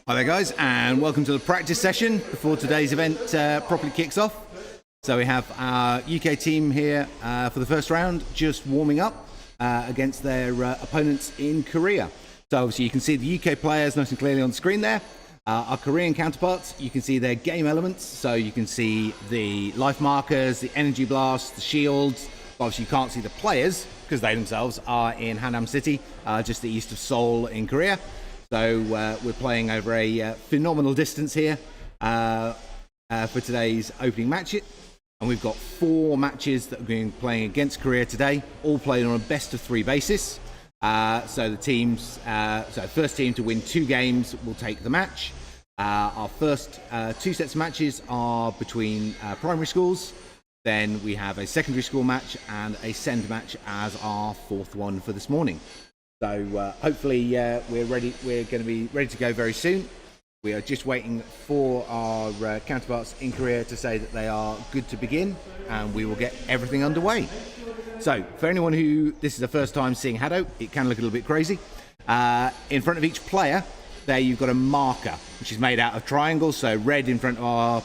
Hi there guys, and welcome to the practice session before today's event properly kicks off. So we have our UK team here for the first round, just warming up against their opponents in Korea. So obviously you can see the UK players nice and clearly on the screen there. Our Korean counterparts, you can see their game elements, so you can see the life markers, the energy blasts, the shields. But obviously you can't see the players because they themselves are in Hado City, just the east of Seoul in Korea. So we're playing over a phenomenal distance here for today's opening match. And we've got 4 matches that we're going to be playing against Korea today, all played on a best-of-3 basis. So the teams, first team to win 2 games will take the match. Our first 2 sets of matches are between primary schools. Then we have a secondary school match and a send match as our 4th one for this morning. So hopefully we're ready. We're going to be ready to go very soon. We are just waiting for our counterparts in Korea to say that they are good to begin, and we will get everything underway. So for anyone who this is the first time seeing Hado, it can look a little bit crazy. In front of each player, there you've got a marker, which is made out of triangles. So red in front of our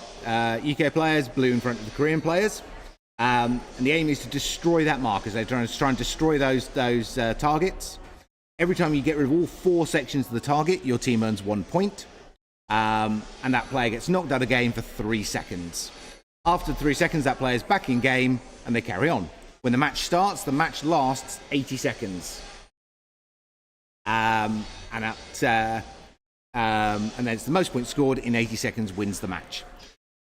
UK players, blue in front of the Korean players. And the aim is to destroy that marker. So they're trying to destroy those targets. Every time you get rid of all 4 sections of the target, your team earns 1 point. And that player gets knocked out of the game for 3 seconds. After 3 seconds, that player's back in game and they carry on. When the match starts, the match lasts 80 seconds. And then it's the most points scored in 80 seconds wins the match.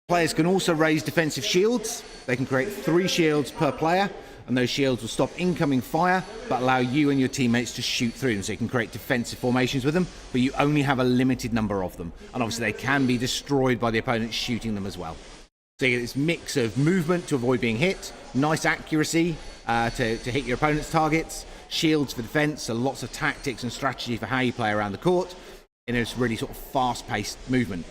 Players can also raise defensive shields. They can create 3 shields per player, and those shields will stop incoming fire, but allow you and your teammates to shoot through them. So you can create defensive formations with them, but you only have a limited number of them. And obviously they can be destroyed by the opponent shooting them as well. So you get this mix of movement to avoid being hit, nice accuracy to hit your opponent's targets, shields for defense, so lots of tactics and strategy for how you play around the court in a really sort of fast-paced movement.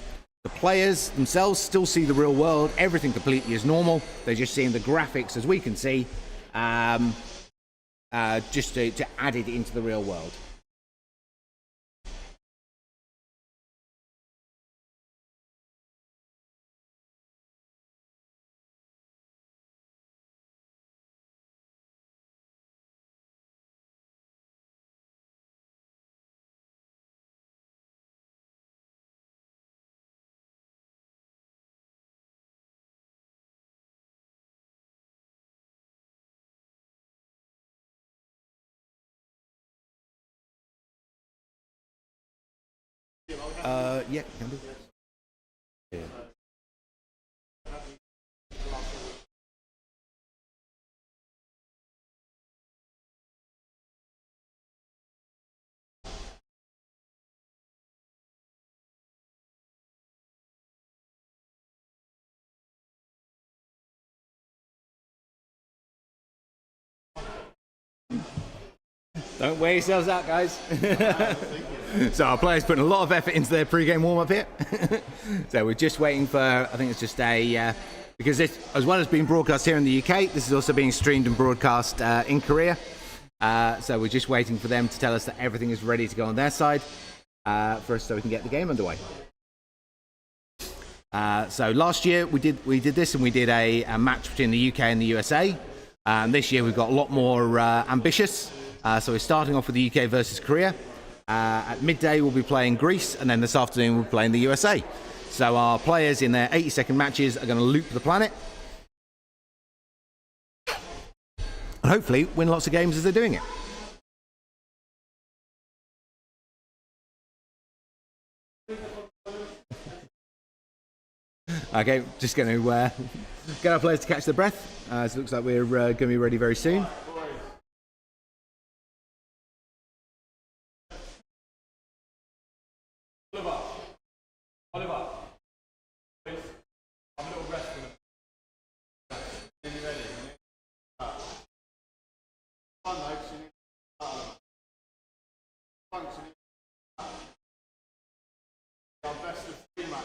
The players themselves still see the real world, everything completely as normal. They're just seeing the graphics, as we can see, just to add it into the real world. Yeah, can do. Yeah. Don't wear yourselves out, guys. So our players putting a lot of effort into their pre-game warm-up here. So we're just waiting for, I think it's just a, because this, as well as being broadcast here in the UK, this is also being streamed and broadcast in Korea. So we're just waiting for them to tell us that everything is ready to go on their side for us so we can get the game underway. So last year we did this, and we did a match between the UK and the USA. This year we've got a lot more ambitious. So we're starting off with the UK versus Korea. At midday we'll be playing Greece, and then this afternoon we'll be playing the USA. So our players in their 80-second matches are going to loop the planet and hopefully win lots of games as they're doing it. Okay, just going to get our players to catch their breath. So it looks like we're going to be ready very soon. Oliver, please. Have a little rest. Are you ready? Fun, our best of 3 match.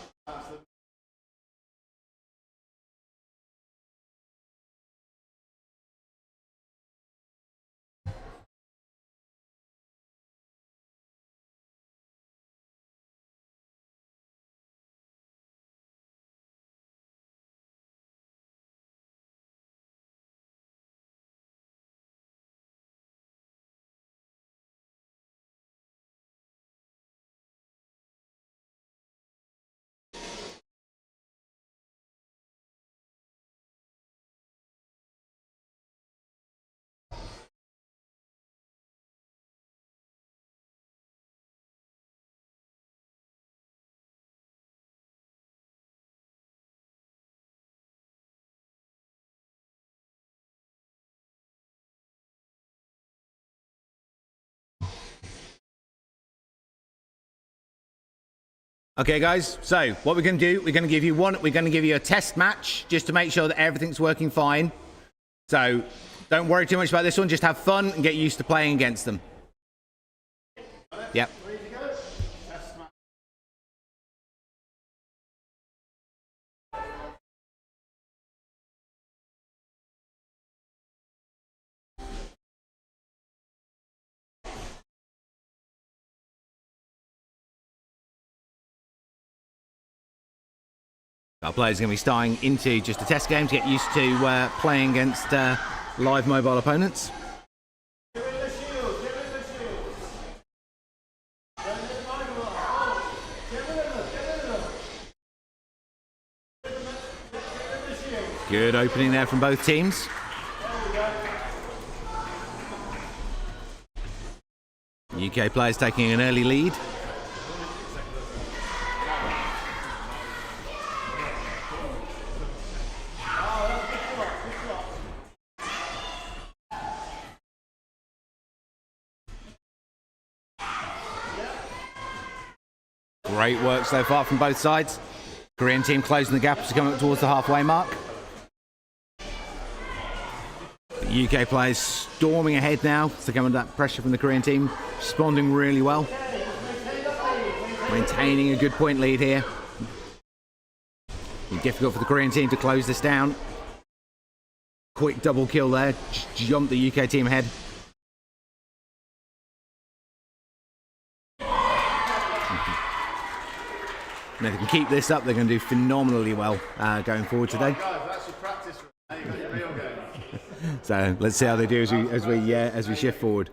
Okay, guys. So what we're going to do, we're going to give you a test match just to make sure that everything's working fine. So don't worry too much about this one. Just have fun and get used to playing against them. Yep. Our players are going to be starting into just a test game to get used to playing against live mobile opponents. Good opening there from both teams. UK players taking an early lead. Great work so far from both sides. Korean team closing the gap as we come up towards the halfway mark. The UK players storming ahead now to come under that pressure from the Korean team, responding really well. Maintaining a good point lead here. Be difficult for the Korean team to close this down. Quick double kill there, jumped the UK team ahead. And if they can keep this up, they're going to do phenomenally well going forward today. That's your practice. Now you've got your real game. So let's see how they do as we shift forward.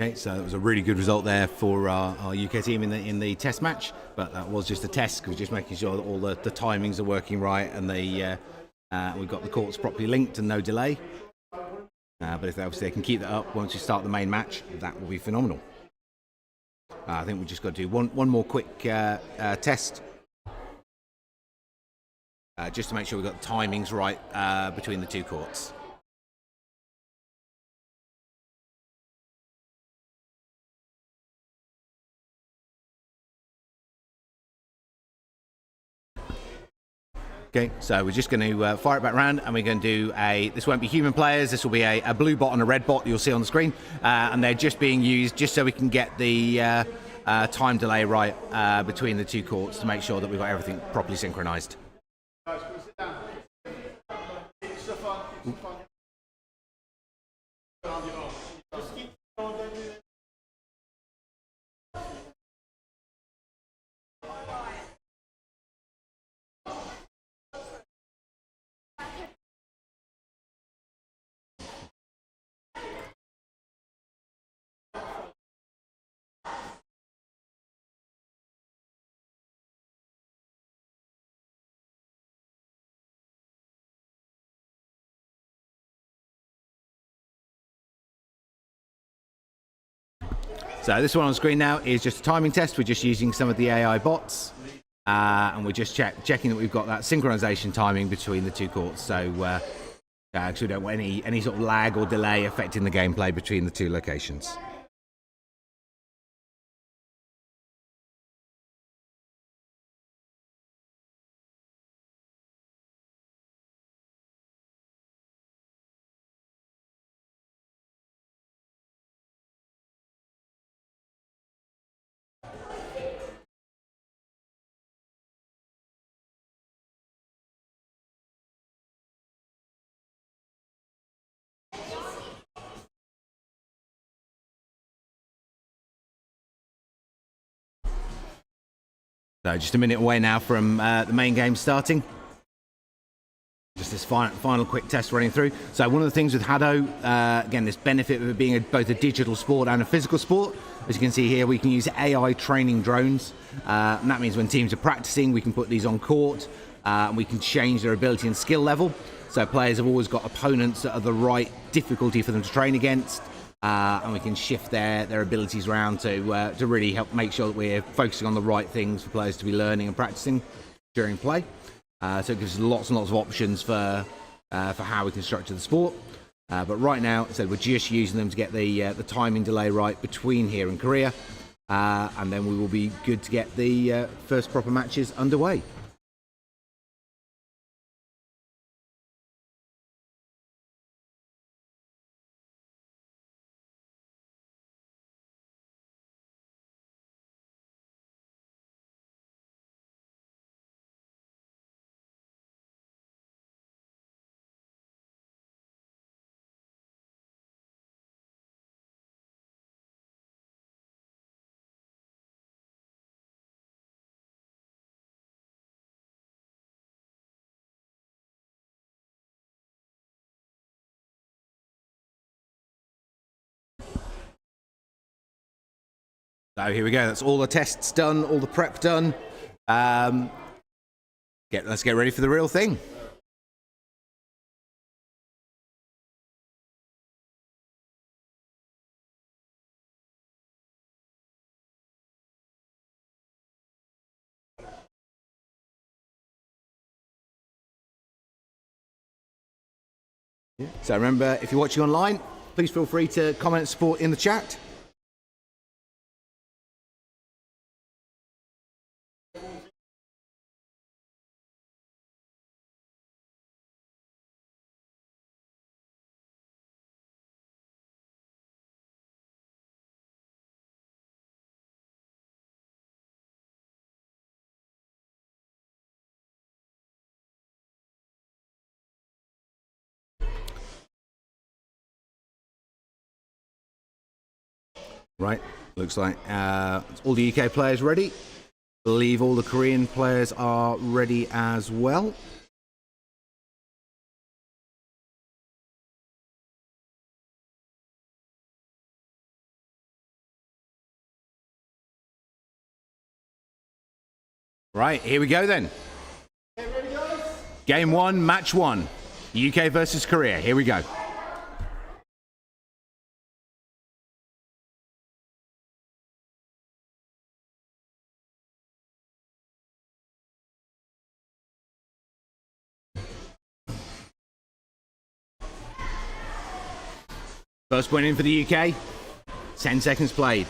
Okay, so it was a really good result there for our UK team in the test match, but that was just a test because we're just making sure that all the timings are working right and we've got the courts properly linked and no delay. But if they can keep that up once we start the main match, that will be phenomenal. I think we've just got to do one more quick test just to make sure we've got the timings right between the two courts. Okay, so we're just going to fire it back round and we're going to do this won't be human players, this will be a blue bot and a red bot you'll see on the screen, and they're just being used just so we can get the time delay right between the two courts to make sure that we've got everything properly synchronized. So this one on screen now is just a timing test. We're just using some of the AI bots, and we're just checking that we've got that synchronization timing between the two courts. So actually, we don't want any sort of lag or delay affecting the gameplay between the two locations. So just a minute away now from the main game starting. Just this final quick test running through. So one of the things with Hado, again, this benefit of it being both a digital sport and a physical sport. As you can see here, we can use AI training drones. And that means when teams are practicing, we can put these on court, and we can change their ability and skill level. So players have always got opponents that are the right difficulty for them to train against. And we can shift their abilities around to really help make sure that we're focusing on the right things for players to be learning and practicing during play. So it gives us lots and lots of options for how we can structure the sport. But right now, so we're just using them to get the timing delay right between here and Korea, and then we will be good to get the first proper matches underway. So here we go. That's all the tests done, all the prep done. Let's get ready for the real thing. So remember, if you're watching online, please feel free to comment support in the chat. Right, looks like all the UK players ready. I believe all the Korean players are ready as well. Right, here we go then. Game one, match one. UK versus Korea. Here we go. First point in for the UK. 10 seconds played.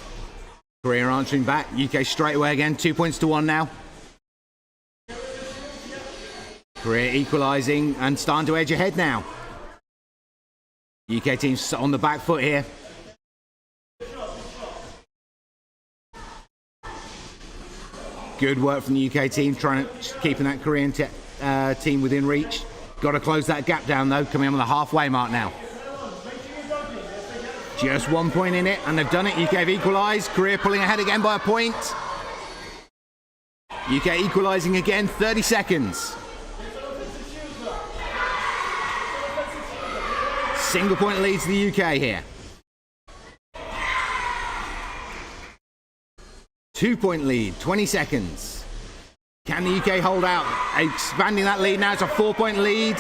Korea answering back. UK straight away again. 2 points to 1 now. Korea equalising and starting to edge ahead now. UK team's on the back foot here. Good work from the UK team, keeping that Korean team within reach. Got to close that gap down though, coming on the halfway mark now. Just 1 point in it, and they've done it. UK have equalised. Korea pulling ahead again by a point. UK equalising again, 30 seconds. Single point lead to the UK here. 2 point lead, 20 seconds. Can the UK hold out? Expanding that lead now to a 4 point lead.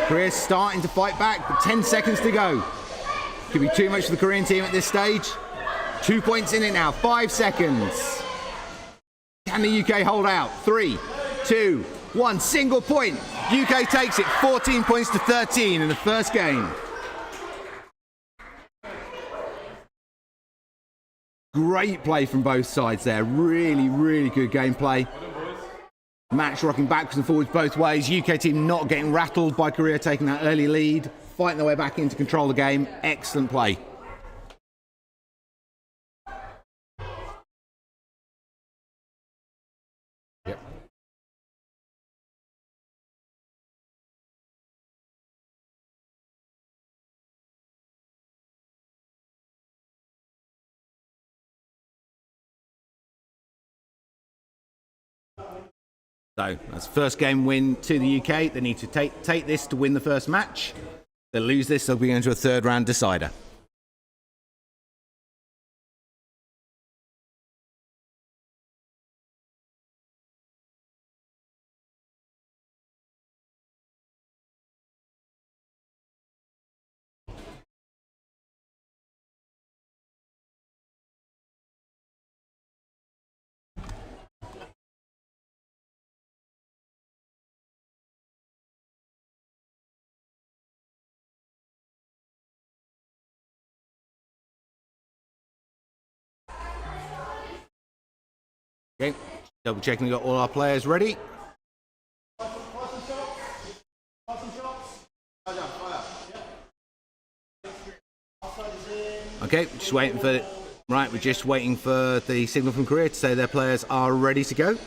Korea's starting to fight back, but 10 seconds to go. Could be too much for the Korean team at this stage. 2 points in it now. 5 seconds. Can the UK hold out? 3, 2, 1. Single point. UK takes it 14 points to 13 in the first game. Great play from both sides there. Really, really good gameplay. Match rocking backwards and forwards both ways. UK team not getting rattled by Korea taking that early lead. Fighting their way back in to control the game. Excellent play. Yep. So that's first game win to the UK. They need to take this to win the first match. They lose this, they'll be going to a third round decider. Okay, double checking we got all our players ready. Okay, just waiting for right. We're just waiting for the signal from Korea to say their players are ready to go.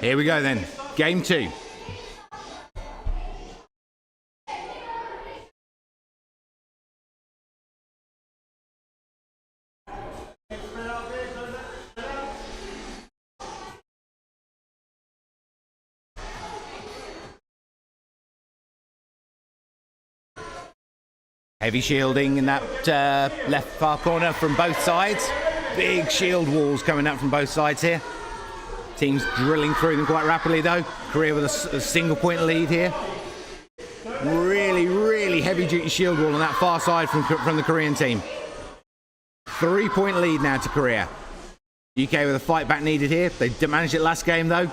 Here we go then. Game 2. Heavy shielding in that left far corner from both sides. Big shield walls coming out from both sides here. Teams drilling through them quite rapidly though. Korea with a single point lead here. Really, really heavy duty shield wall on that far side from the Korean team. 3 point lead now to Korea. UK with a fight back needed here. They managed it last game though.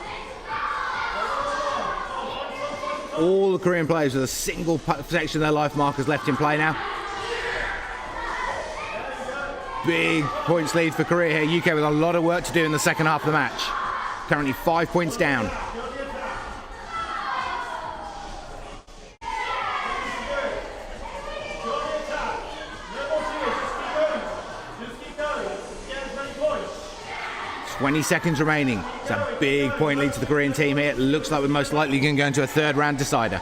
All the Korean players with a single section of their life markers left in play now. Big points lead for Korea here. UK with a lot of work to do in the second half of the match. Currently 5 points down. "20 seconds remaining. It's a big point lead to the Korean team here. It looks like we're most likely going to go into a third round decider.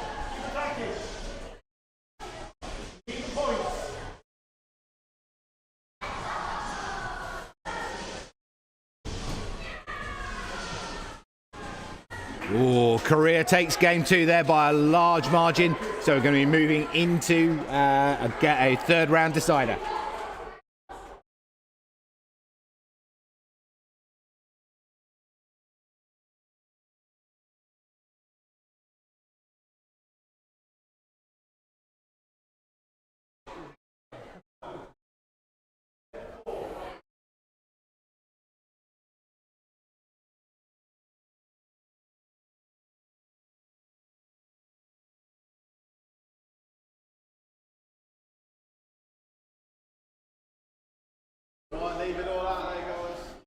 Oh, Korea takes game 2 there by a large margin. So we're going to be moving into a third round decider.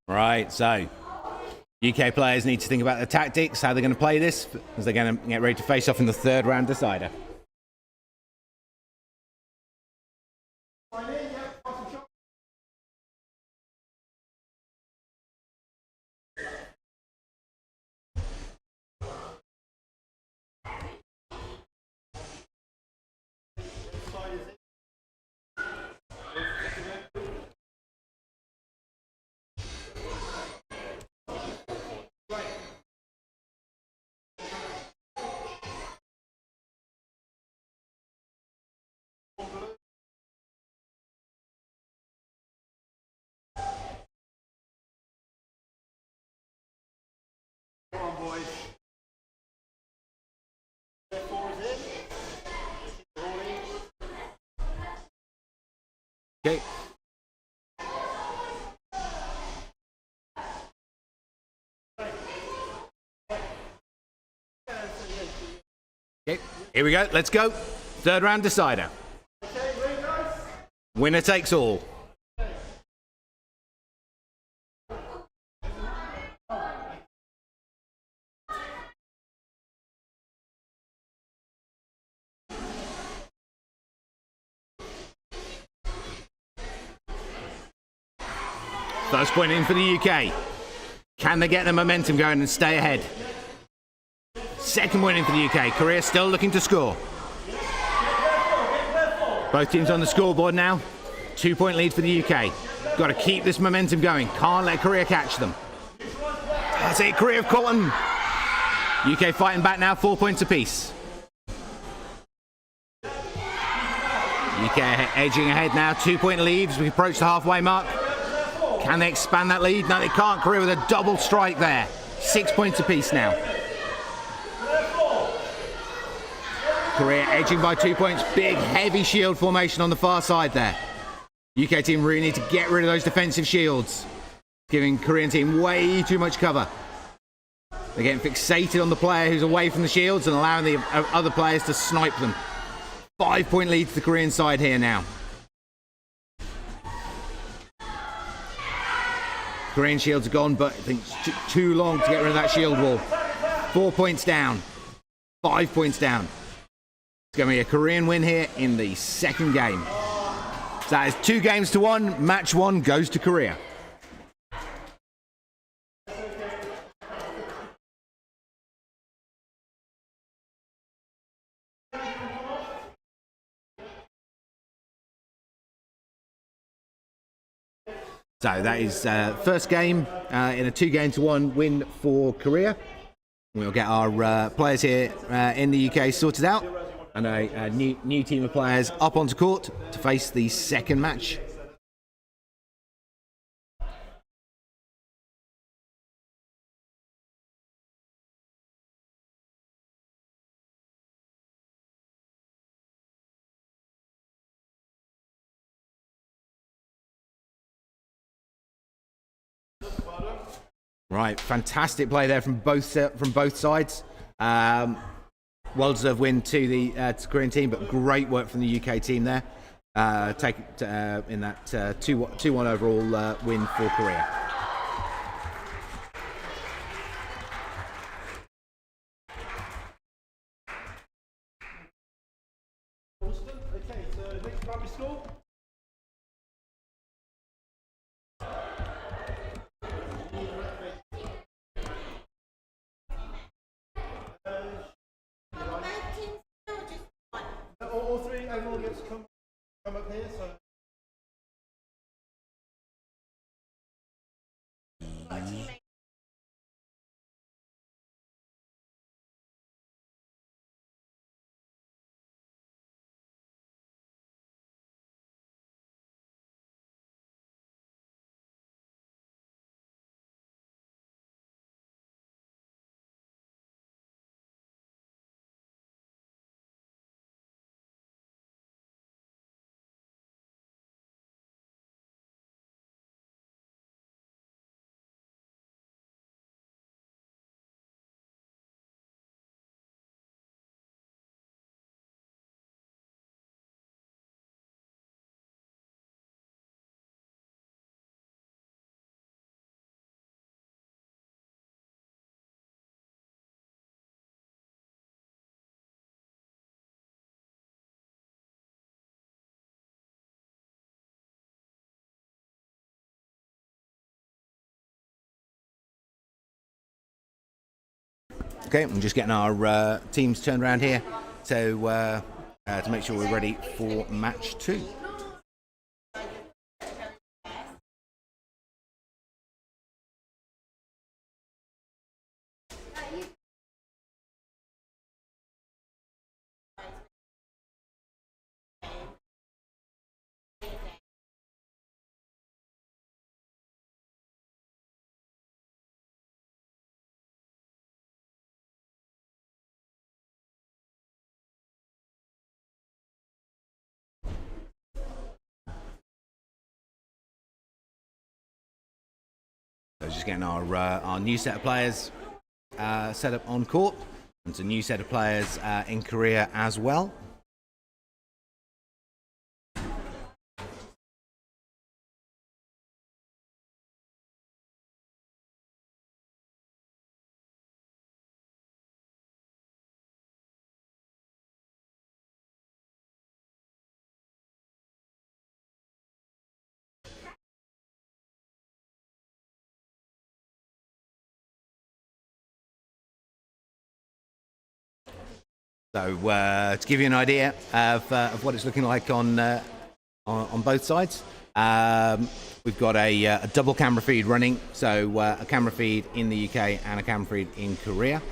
Right, so UK players need to think about the tactics, how they're going to play this, as they're going to get ready to face off in the third round decider. Okay. Okay, here we go. Let's go. Third round decider. Winner takes all. First point in for the UK. Can they get the momentum going and stay ahead? Second point in for the UK. Korea still looking to score. Both teams on the scoreboard now. 2-point lead for the UK. Got to keep this momentum going. Can't let Korea catch them. That's it. Korea have caught them. UK fighting back now. 4 points apiece. UK edging ahead now. 2-point leads. We approach the halfway mark. Can they expand that lead? No, they can't. Korea with a double strike there. 6 points apiece now. Korea edging by 2 points. Big, heavy shield formation on the far side there. UK team really need to get rid of those defensive shields. Giving Korean team way too much cover. They're getting fixated on the player who's away from the shields and allowing the other players to snipe them. 5-point lead to the Korean side here now. Korean shields are gone, but I think it's too long to get rid of that shield wall. 4 points down. 5 points down. It's going to be a Korean win here in the second game. So that is 2 games to 1. Match 1 goes to Korea. So that is first game in a 2-game-to-1 win for Korea. We'll get our players here in the UK sorted out, and a new team of players up onto court to face the second match. Right, fantastic play there from both sides. Well-deserved win to the Korean team, but great work from the UK team there. Take in that 2-1 overall win for Korea. Okay, so next primary score. All three, everyone gets to come up here. So. Okay, I'm just getting our teams turned around here to make sure we're ready for match 2. So just getting our new set of players set up on court. And it's a new set of players in Korea as well. So to give you an idea of what it's looking like on both sides, we've got a double camera feed running. So a camera feed in the UK and a camera feed in Korea.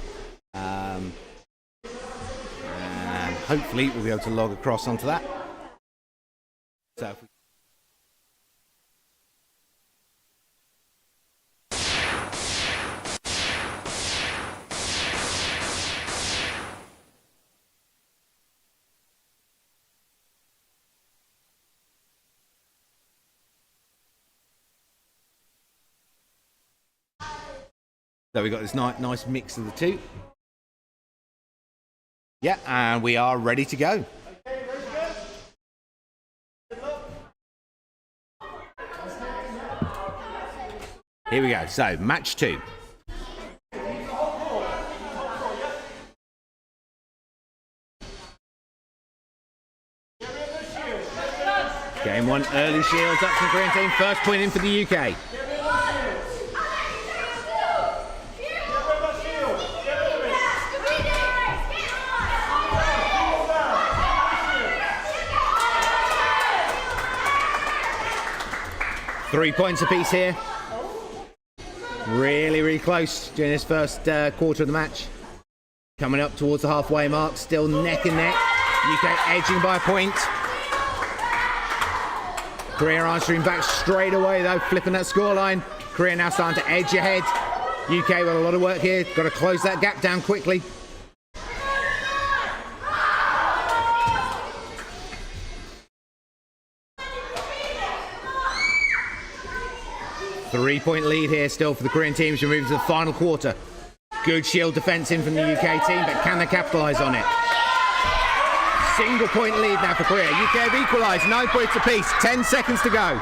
And hopefully we'll be able to log across onto that. So if we So we've got this nice mix of the two. Yeah, and we are ready to go. Here we go. So match 2. Game 1, early shields up from the Korean team. First point in for the UK. Three points apiece here. Really close during this first quarter of the match. Coming up towards the halfway mark, still neck and neck. UK edging by a point. Korea answering back straight away though, flipping that scoreline. Korea now starting to edge ahead. UK with a lot of work here, got to close that gap down quickly. Three-point lead here still for the Korean team as we move to the final quarter. Good shield defense in from the UK team, but can they capitalise on it? Single point lead now for Korea. UK have equalised, 9 points apiece, 10 seconds to go.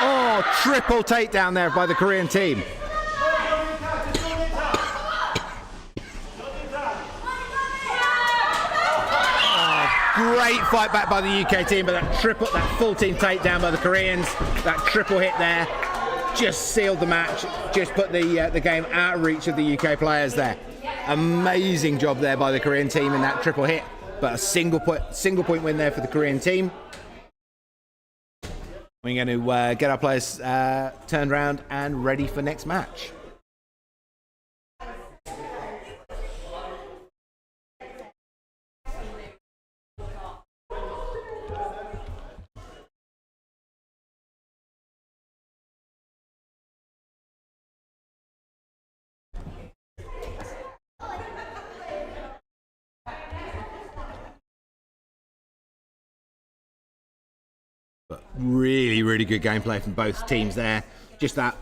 Oh, triple takedown there by the Korean team. Great fight back by the UK team, but that full team takedown by the Koreans, that triple hit there, just sealed the match, just put the game out of reach of the UK players there. Amazing job there by the Korean team in that triple hit, but a single point win there for the Korean team. We're going to get our players turned around and ready for next match. But really good gameplay from both teams there. Just that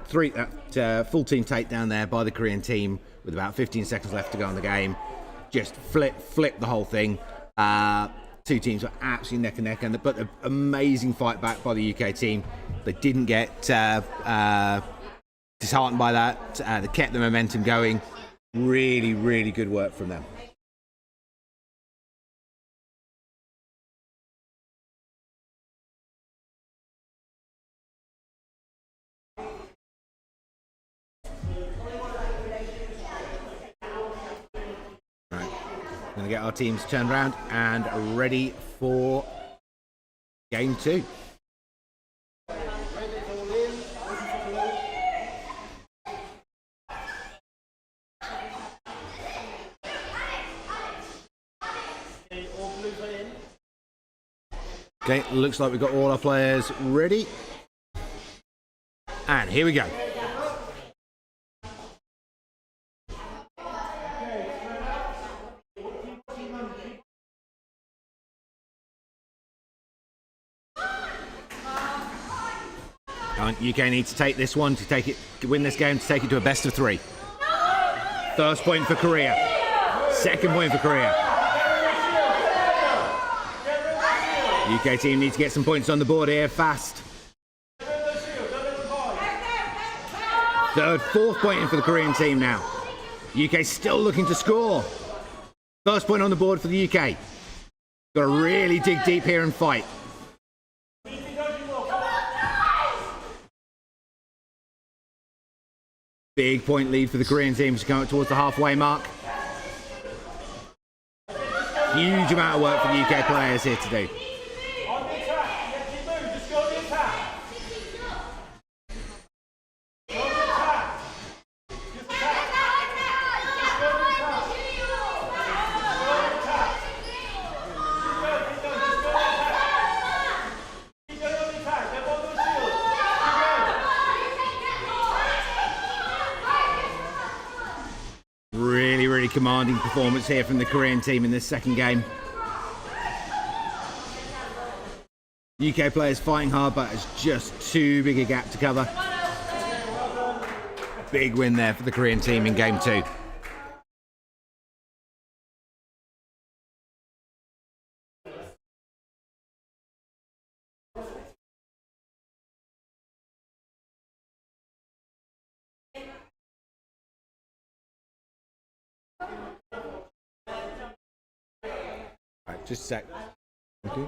full team takedown there by the Korean team with about 15 seconds left to go in the game. Just flip the whole thing. Two teams were absolutely neck and neck, but an amazing fight back by the UK team. They didn't get disheartened by that. They kept the momentum going. Really good work from them. Going to get our teams turned around and ready for game 2. Okay, looks like we've got all our players ready. And here we go. UK need to take this one to win this game, to take it to a best of 3. First point for Korea. Second point for Korea. UK team needs to get some points on the board here fast. Third, fourth point in for the Korean team now. UK still looking to score. First point on the board for the UK. Got to really dig deep here and fight. Big point lead for the Korean team to come up towards the halfway mark. Huge amount of work for the UK players here to do. Really commanding performance here from the Korean team in this second game. UK players fighting hard, but it's just too big a gap to cover. Big win there for the Korean team in game 2. Right, just a sec. Okay.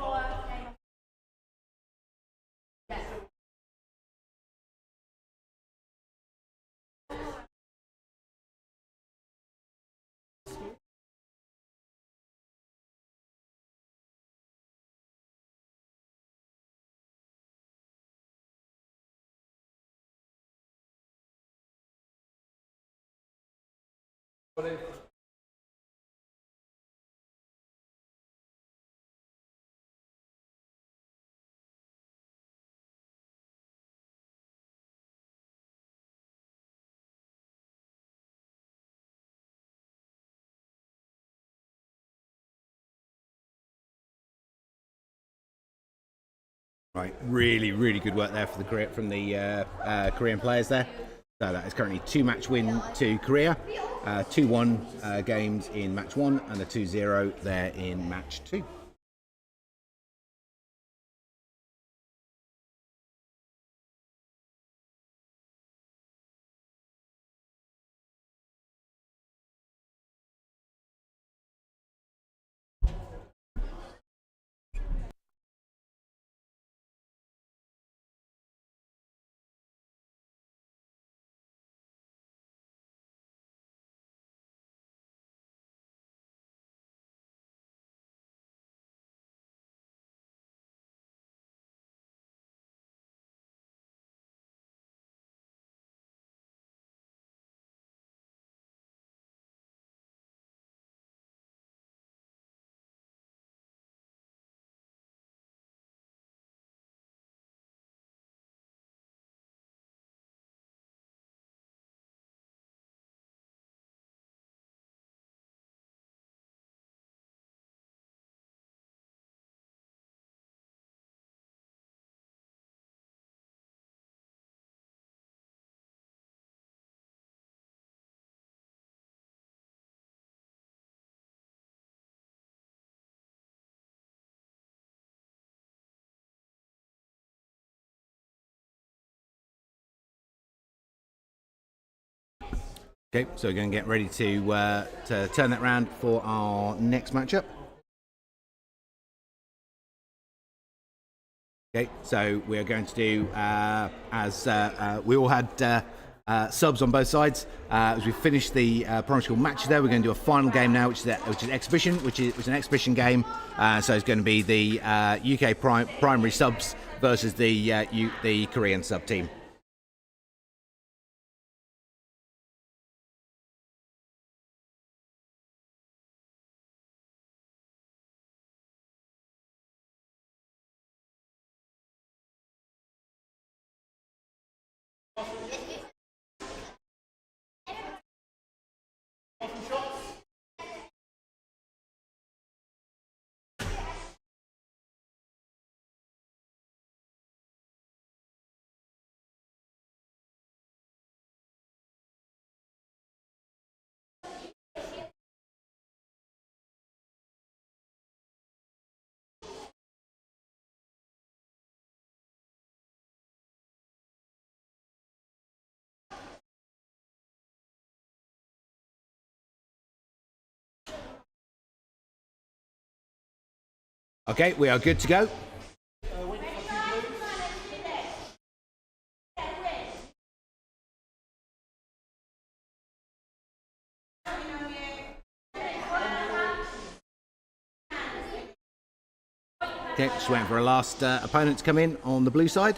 Right, really good work there from the Korean players there. So that is currently 2-match win to Korea, 2-1 games in match 1 and a 2-0 there in match 2. Okay, so we're going to get ready to turn that round for our next matchup. Okay, so we're going to do as we all had subs on both sides. As we finish the primary school matches there, we're going to do a final game now, which is exhibition, which is an exhibition game. So it's going to be the UK primary subs versus the Korean sub team. Okay, we are good to go. Okay, just waiting for a last opponent to come in on the blue side.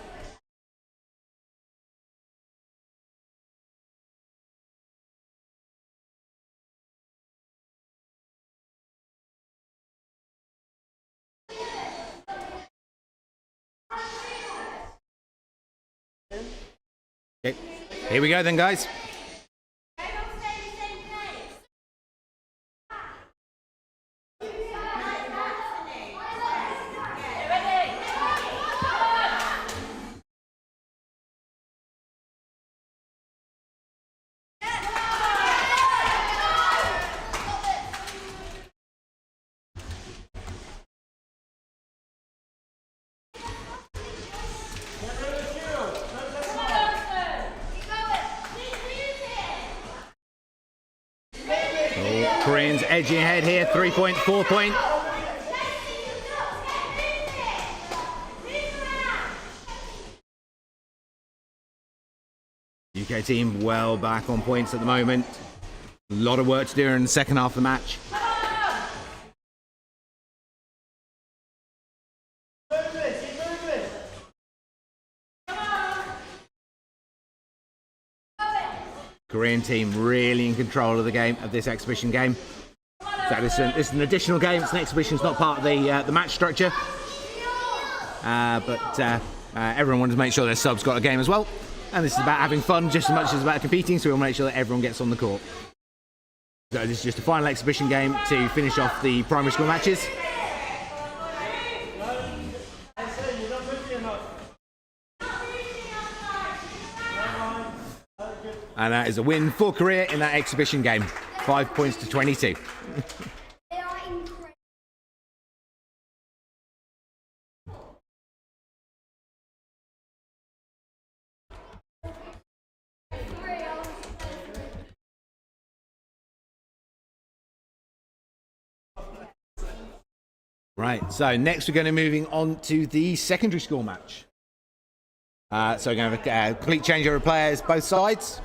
Okay, here we go then, guys. Koreans edging ahead here, 3 point, 4 point. UK team well back on points at the moment. A lot of work to do in the second half of the match. Korean team really in control of the game, of this exhibition game. So this is an additional game. It's an exhibition. It's not part of the match structure. But everyone wants to make sure their subs got a game as well. And this is about having fun just as much as it's about competing. So we'll make sure that everyone gets on the court. So this is just a final exhibition game to finish off the primary school matches. And that is a win for Korea in that exhibition game. 5 points to 22. Right, so next we're going to be moving on to the secondary school match. So we're going to have a complete changeover of players both sides.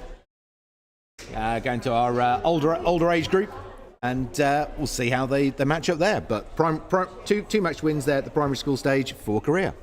Going to our older age group, and we'll see how they match up there. But two match wins there at the primary school stage for Korea.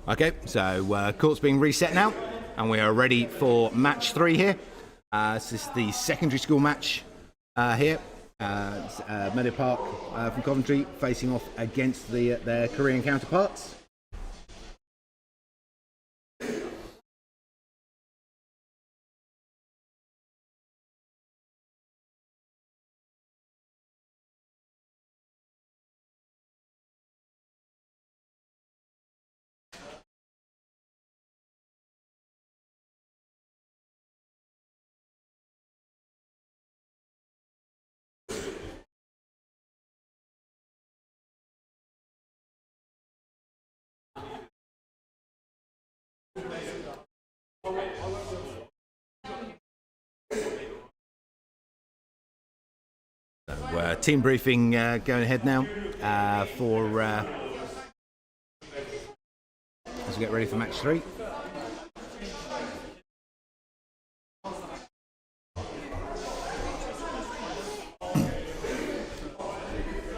Okay, so court's being reset now, and we are ready for match 3 here. This is the secondary school match here. Meadow Park from Coventry facing off against their Korean counterparts. Team briefing going ahead now for as we get ready for match 3.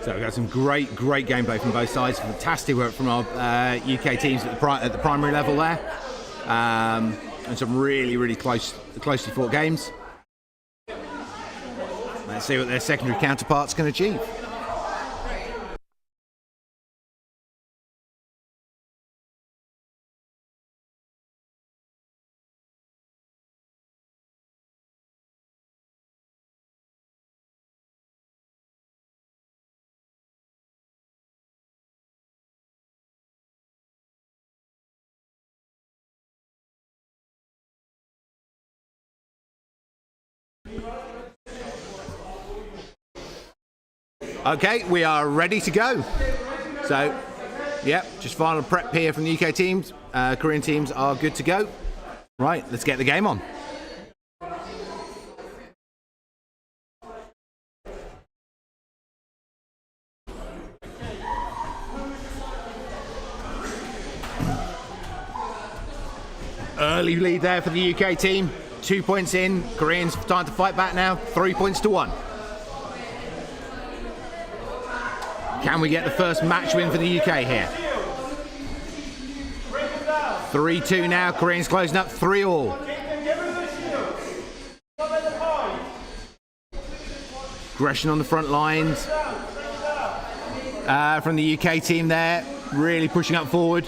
So we've got some great gameplay from both sides. Fantastic work from our UK teams at the primary level there, and some really closely fought games. Let's see what their secondary counterparts can achieve. Okay, we are ready to go. So, yep, just final prep here from the UK teams. Korean teams are good to go. Right, let's get the game on. Early lead there for the UK team. 2 points in. Koreans starting to fight back now. 3 points to 1. Can we get the first match win for the UK here? 3-2 now. Koreans closing up 3-all. Aggression on the front lines from the UK team there. Really pushing up forward.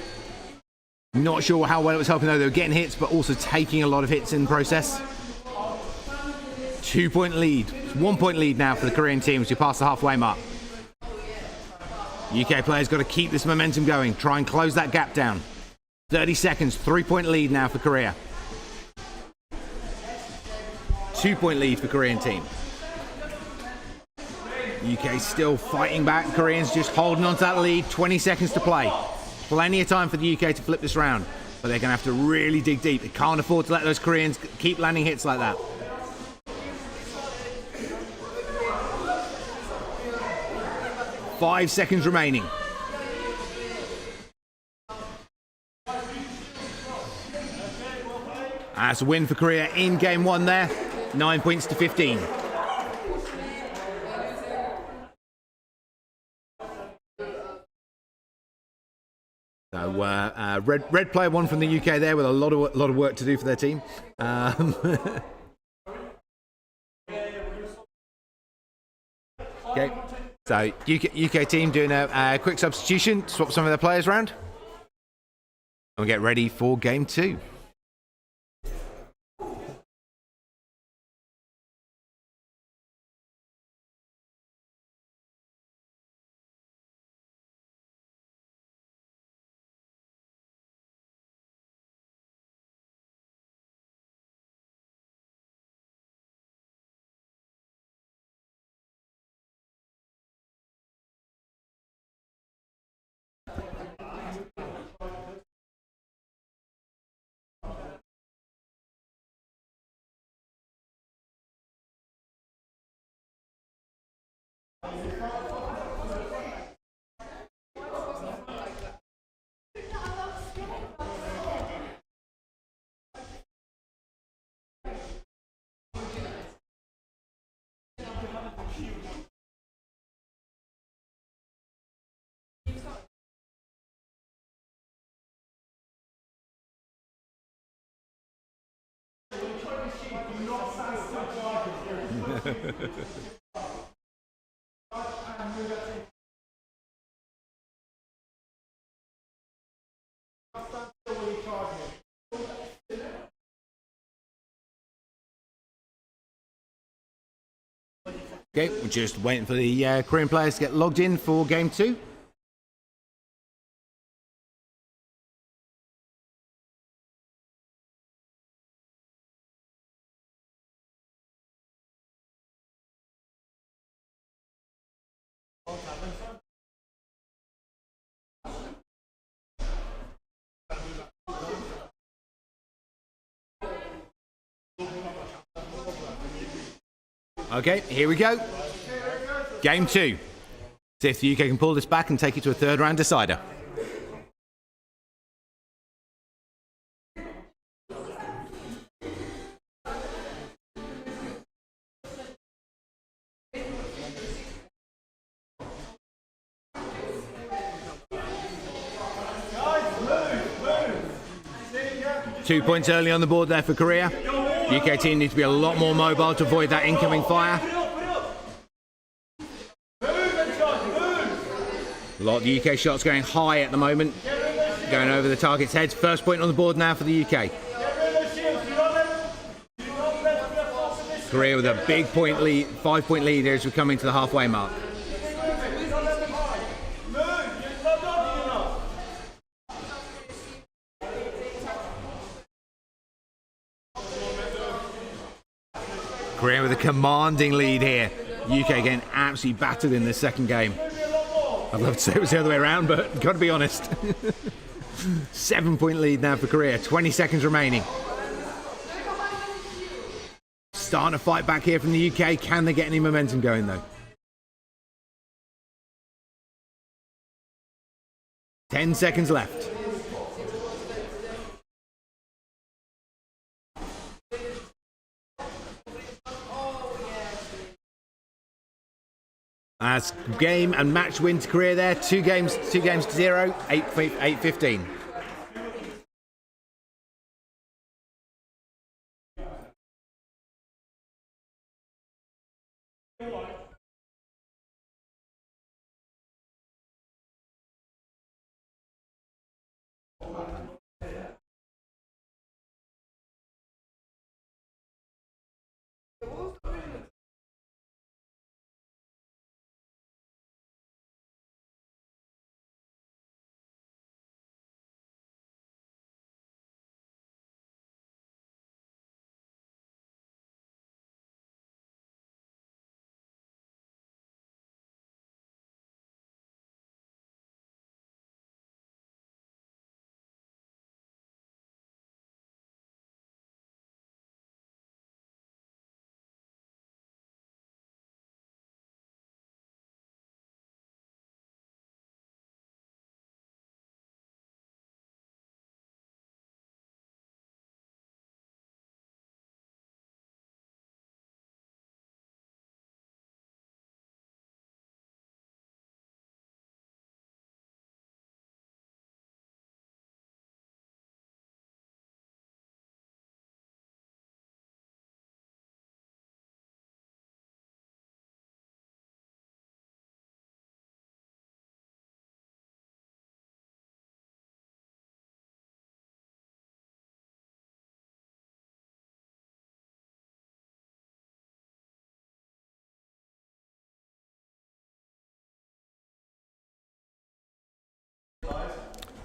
Not sure how well it was helping though. They were getting hits, but also taking a lot of hits in the process. 2 point lead. 1 point lead now for the Korean team as we pass the halfway mark. UK players got to keep this momentum going. Try and close that gap down. 30 seconds. 3 point lead now for Korea. 2 point lead for Korean team. UK still fighting back. Koreans just holding on to that lead. 20 seconds to play. Plenty of time for the UK to flip this round, but they're going to have to really dig deep. They can't afford to let those Koreans keep landing hits like that. Five seconds remaining. That's a win for Korea in game 1 there. 9 points to 15. So red player 1 from the UK there with a lot of work to do for their team. Okay, so UK team doing a quick substitution, swap some of their players around, and we get ready for game 2. Okay, we're just waiting for the Korean players to get logged in for game 2. Okay, here we go. Game 2. See if the UK can pull this back and take it to a third round decider. Two points early on the board there for Korea. UK team needs to be a lot more mobile to avoid that incoming fire. A lot of the UK shots going high at the moment, going over the target's heads. First point on the board now for the UK. Korea with a big point lead, 5-point lead as we come into the halfway mark. Korea with a commanding lead here. UK getting absolutely battered in this second game. I'd love to say it was the other way around, but got to be honest. 7-point lead now for Korea. 20 seconds remaining. Starting to fight back here from the UK. Can they get any momentum going though? 10 seconds left. As game and match win to Korea there. Two games to 0. 8-15.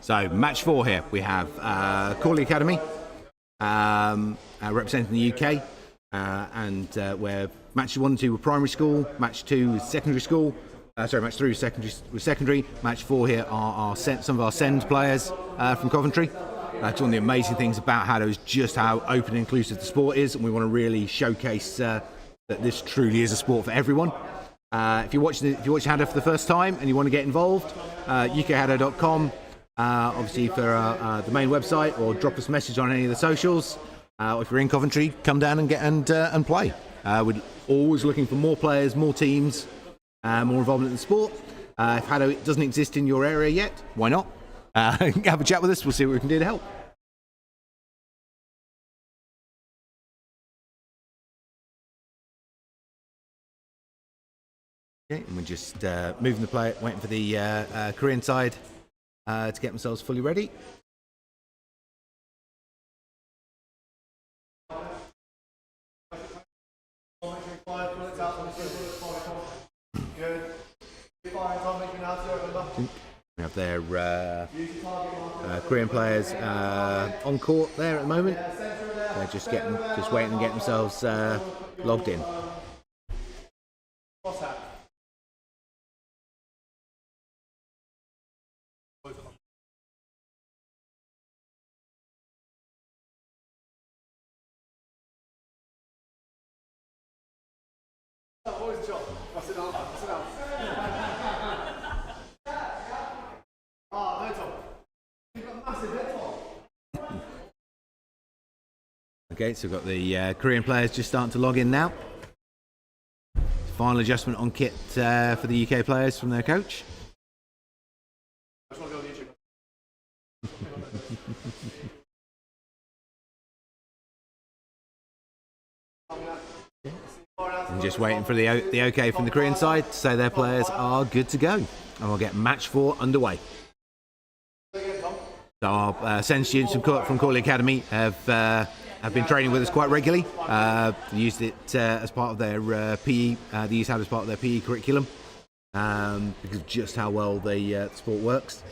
So match 4 here. We have Corley Academy representing the UK, and where matches 1 and 2 were primary school, match 2 is secondary school. Match 3 was secondary. Match 4 here are some of our SEND players from Coventry. It's one of the amazing things about Hado is just how open and inclusive the sport is, and we want to really showcase that this truly is a sport for everyone. If you're watching Hado for the first time and you want to get involved, ukhado.com. Obviously for the main website, or drop us a message on any of the socials. If you're in Coventry, come down and play. We're always looking for more players, more teams, more involvement in the sport. If Hado doesn't exist in your area yet, why not? Have a chat with us. We'll see what we can do to help. Okay, and we're just moving the play, waiting for the Korean side to get themselves fully ready. We have their Korean players on court there at the moment. They're just waiting to get themselves logged in. poison shot. Sit down. Sit down. No, Tom. You've got massive hit, Tom. Okay, so we've got the Korean players just starting to log in now. Final adjustment on kit for the UK players from their coach. I just want to go on YouTube. And just waiting for the OK from the Korean side to say their players are good to go. And we'll get match 4 underway. So our SEN students from Corley Academy have been training with us quite regularly. Used it as part of their PE. They use Hado as part of their PE curriculum because of just how well the sport works.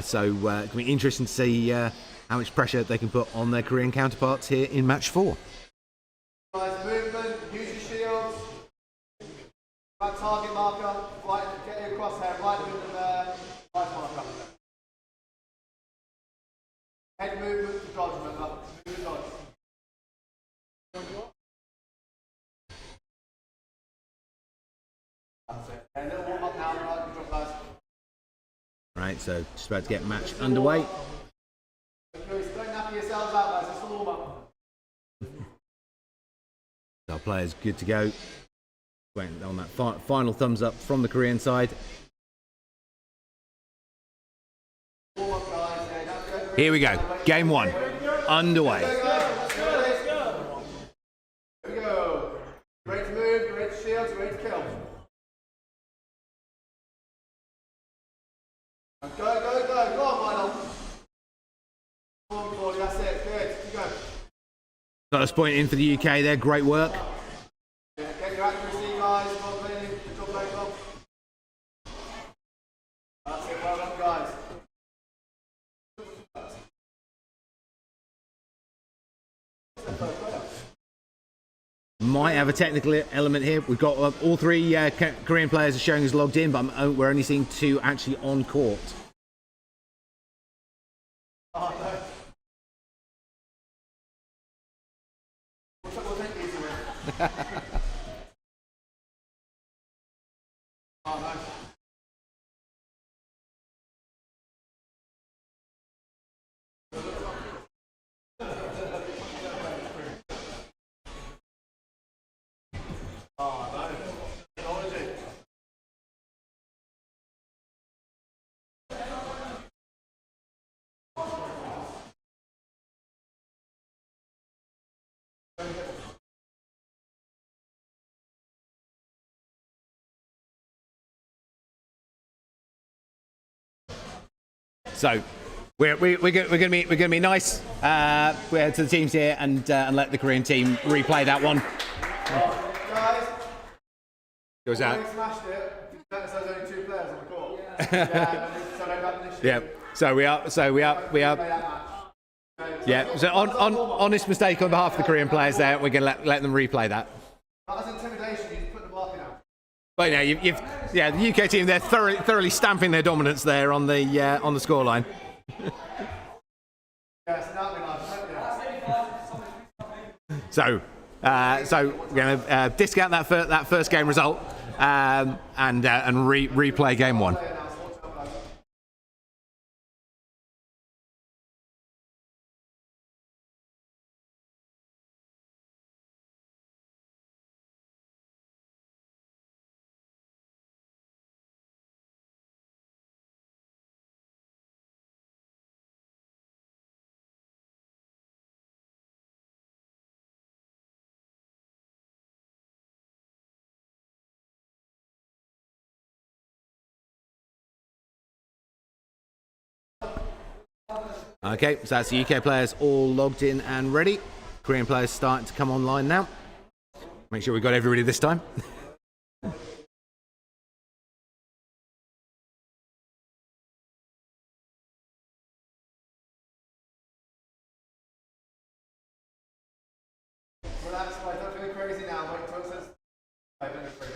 So it can be interesting to see how much pressure they can put on their Korean counterparts here in match 4. Guys, movement, use your shields. Right target marker, right, get your crosshair right in the right marker. Head movement to dodge, remember. Move to dodge. That's it. A little warm up now, right? Good job, guys. Right, so just about to get match underway. Don't nappy yourselves out, guys. It's the warm up. Our players good to go. Waiting on that final thumbs up from the Korean side. Warm up, guys. Yeah, that's good. Here we go. Game 1 underway. Let's go. Here we go. Ready to move, you're ready to shield, you're ready to kill. Go on, Milo. Come on, Corley, that's it, good, keep going. Got us point in for the UK there, great work. Yeah, get your accuracy, guys, well playing, good job, mate, well. That's it, well done, guys. Might have a technical element here. We've got all 3 Korean players are showing us logged in, but we're only seeing 2 actually on court. Oh, no. We'll take these away. Oh, no. So we're going to be nice. We're to the teams here and let the Korean team replay that one. Guys, Goes we out. smashed it. There's only 2 players on the court. Yeah, so don't have an issue. Yeah. So we are. Play that match. Yeah. So honest mistake on behalf of the Korean players there. We're going to let them replay that. That was intimidation, you just put the marking out. But yeah, the UK team, they're thoroughly stamping their dominance there on the scoreline. Yeah, so now we like, So we're going to discount that first game result and replay game 1. Okay, so that's the UK players all logged in and ready. Korean players starting to come online now. Make sure we've got everybody this time. Relax, guys, don't feel crazy now. Wait until it says. Don't feel crazy.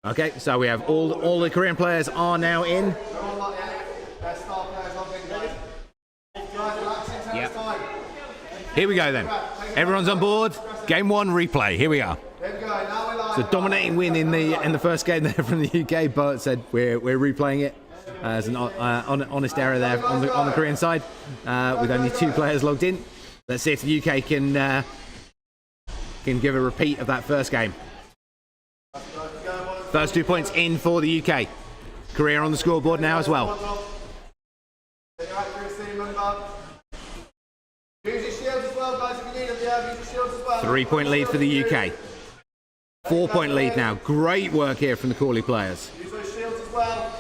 Okay, so we have all the Korean players are now in. They're all not yet. Their star players on big guys. Guys, relaxing, take Yep. time. Here we go then. Everyone's on board. Game 1 replay. Here we are. Here we go. Now we're live. It's a dominating win in the first game there from the UK, but said we're replaying it as an honest error there on the Korean side with only 2 players logged in. Let's see if the UK can give a repeat of that first game. First 2 points in for the UK. Korea on the scoreboard now as well. Use your shields as well, guys, if you need them. Yeah, use your shields as well. 3-point lead for the UK. 4-point lead now. Great work here from the Corley players. Use those shields as well.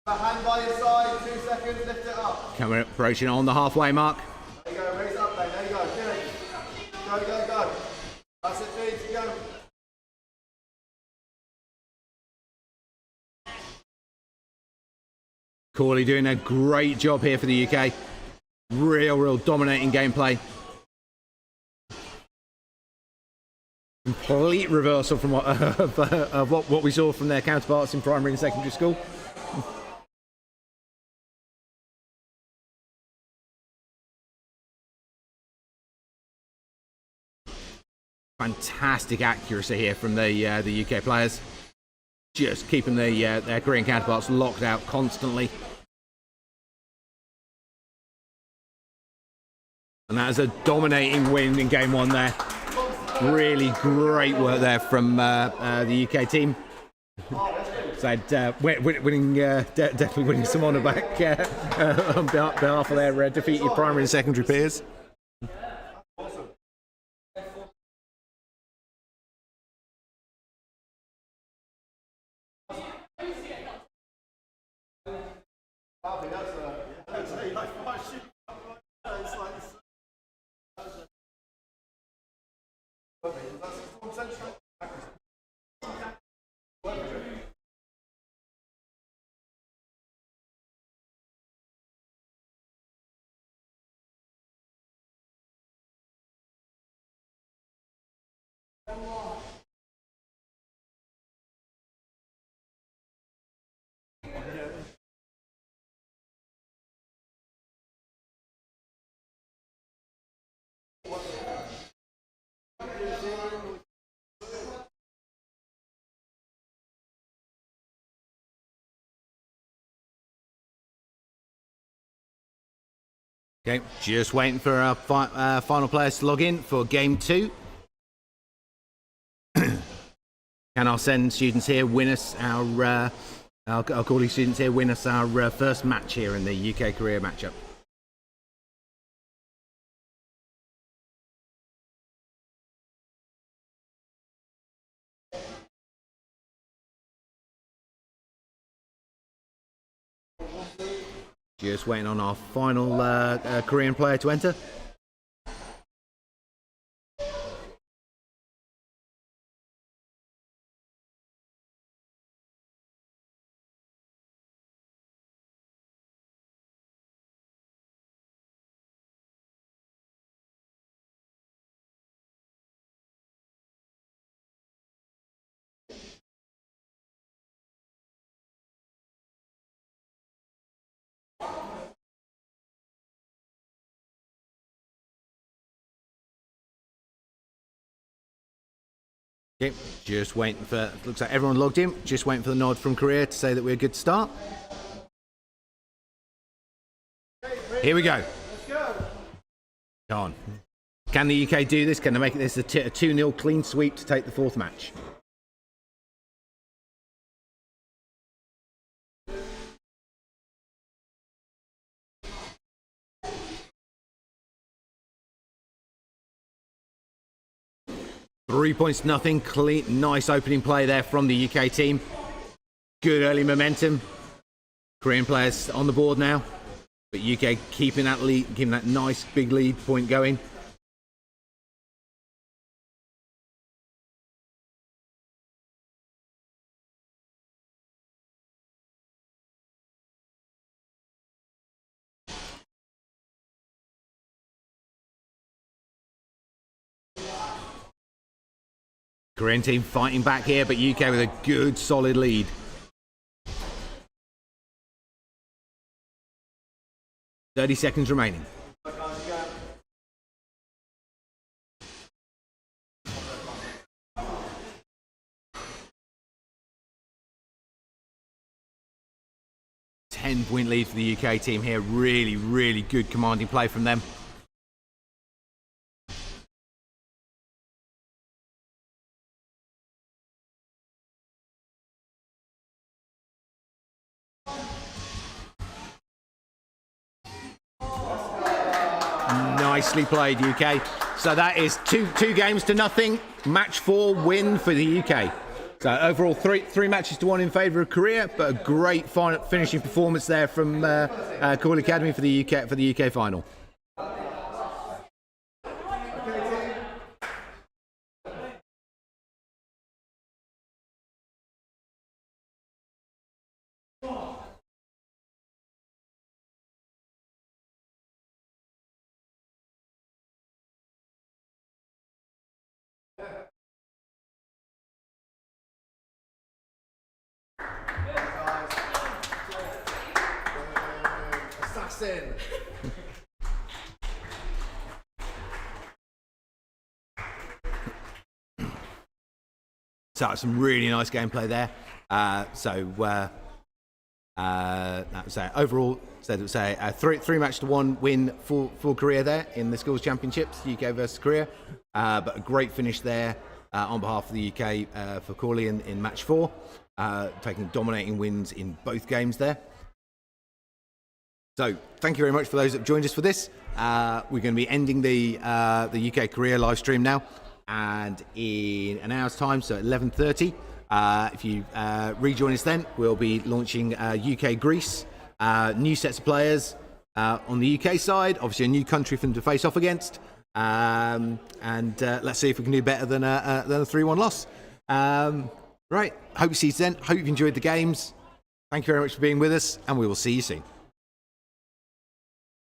A hand by your side, 2 seconds, lift it up. Coming approaching on the halfway mark. There you go, raise it up, mate. There you go, get it. Go, go, go. That's it, feeds, go. Corley doing a great job here for the UK. Real dominating gameplay. Complete reversal from what we saw from their counterparts in primary and secondary school. Fantastic accuracy here from the UK players. Just keeping their Korean counterparts locked out constantly. And that is a dominating win in game 1 there. Really great work there from the UK team. So definitely winning some honour back on behalf of their defeated primary and secondary peers. Okay, just waiting for our final players to log in for game 2. Can our send students here win us our Corley students here win us our first match here in the UK Korea matchup? Just waiting on our final Korean player to enter. Okay, just waiting for, looks like everyone logged in, just waiting for the nod from Korea to say that we're good to start. Here we go. Let's go. Come on. Can the UK do this? Can they make this a 2-0 clean sweep to take the 4th match? Three points to nothing. Clean, nice opening play there from the UK team. Good early momentum. Korean players on the board now, but UK keeping that lead, keeping that nice big lead point going. Korean team fighting back here, but UK with a good solid lead. "30 seconds remaining. "10-point lead for the UK team here. Really, really good commanding play from them. Nicely played, UK. So that is two games to nothing. Match 4 win for the UK. So overall, three matches to 1 in favour of Korea, but a great finishing performance there from Call Academy for the UK final. Assassin. So some really nice gameplay there. Overall, it was a 3 match to 1 win for Korea there in the Schools Championships, UK versus Korea. But a great finish there on behalf of the UK for Corley in match 4, taking dominating wins in both games there. So thank you very much for those that joined us for this. We're going to be ending the UK Korea live stream now, and in an hour's time, so at 11:30, if you rejoin us then, we'll be launching UK Greece, new sets of players on the UK side, obviously a new country for them to face off against, and let's see if we can do better than a 3-1 loss. Right, hope you see you then. Hope you've enjoyed the games. Thank you very much for being with us, and we will see you soon.